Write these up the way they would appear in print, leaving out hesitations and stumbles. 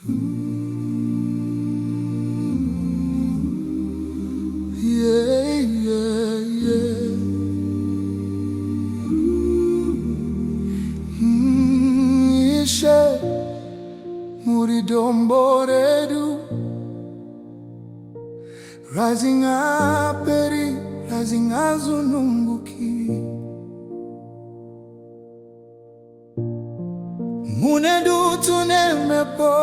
Yeah, yeah, yeah. Ishe muri domboredu, rising up, rising azununguki. Munedu tunemepo,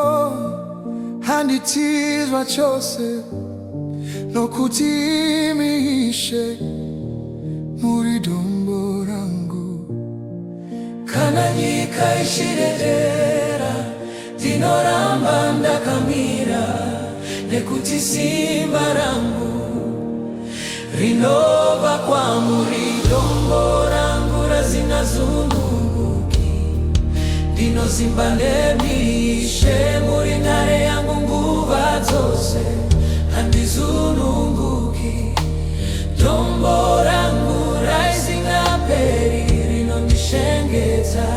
handitizwa chose, no kutimishe muri dombo rangu. Kananyika ishirerera, tinoramba ndakamira, nekuti simba rangu rinova kwa muri dombo rangu razinazunguki. Ndinozimba ndemishe muri ntare yangu nguva dzose handizununguki. Dombo rangu rising up rinondishengeta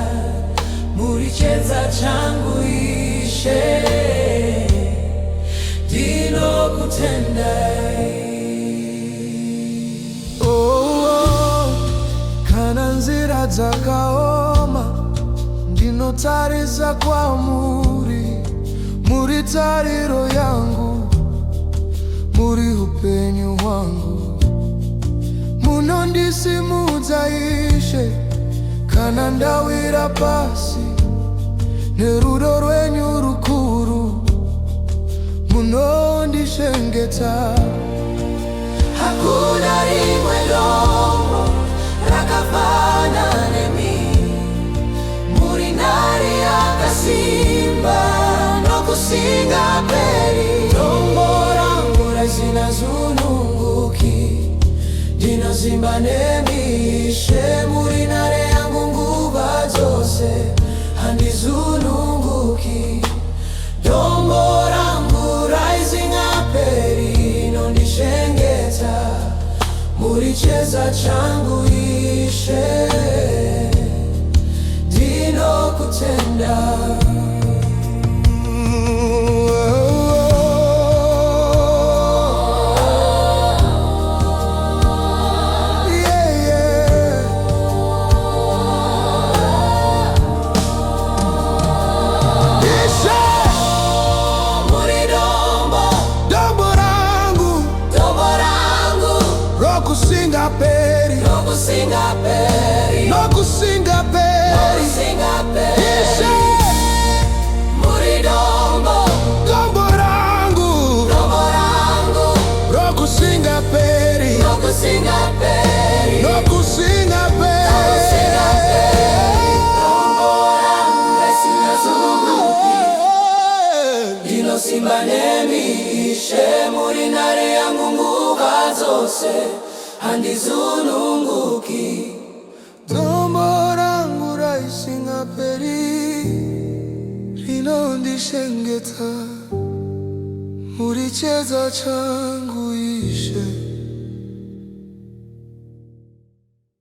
muri chedza changu Ishe ndinokutendai. Kana nzira dzakaoma ndinotarisa kwa muri tariro yangu, muri upenyu hwangu. Munondisimudza Ishe kana ndawira pasi, nerudo rwenyu rukuru munondishengeta. Hakuna rimwe dombo rakafanana nemi, muri ntare yakasimba nokusinga peri. Dombo rangu razinazunguki, ndinozimba ndemishe muri ntare yangu nguva dzose handizununguki. Dombo rangu rising up rinondishengeta muri chedza changu Ishe ndinokutenda. Nokusinga peri Ishe muri dombo rangu rokusinga peri nokusinga peri. Dombo rangu razinazunguki, ndinosimba ndemishe muri ntare yangu nguva dzose handizununguki. Dombo rangu rising up rinondishengeta muri chedza changu Ishe.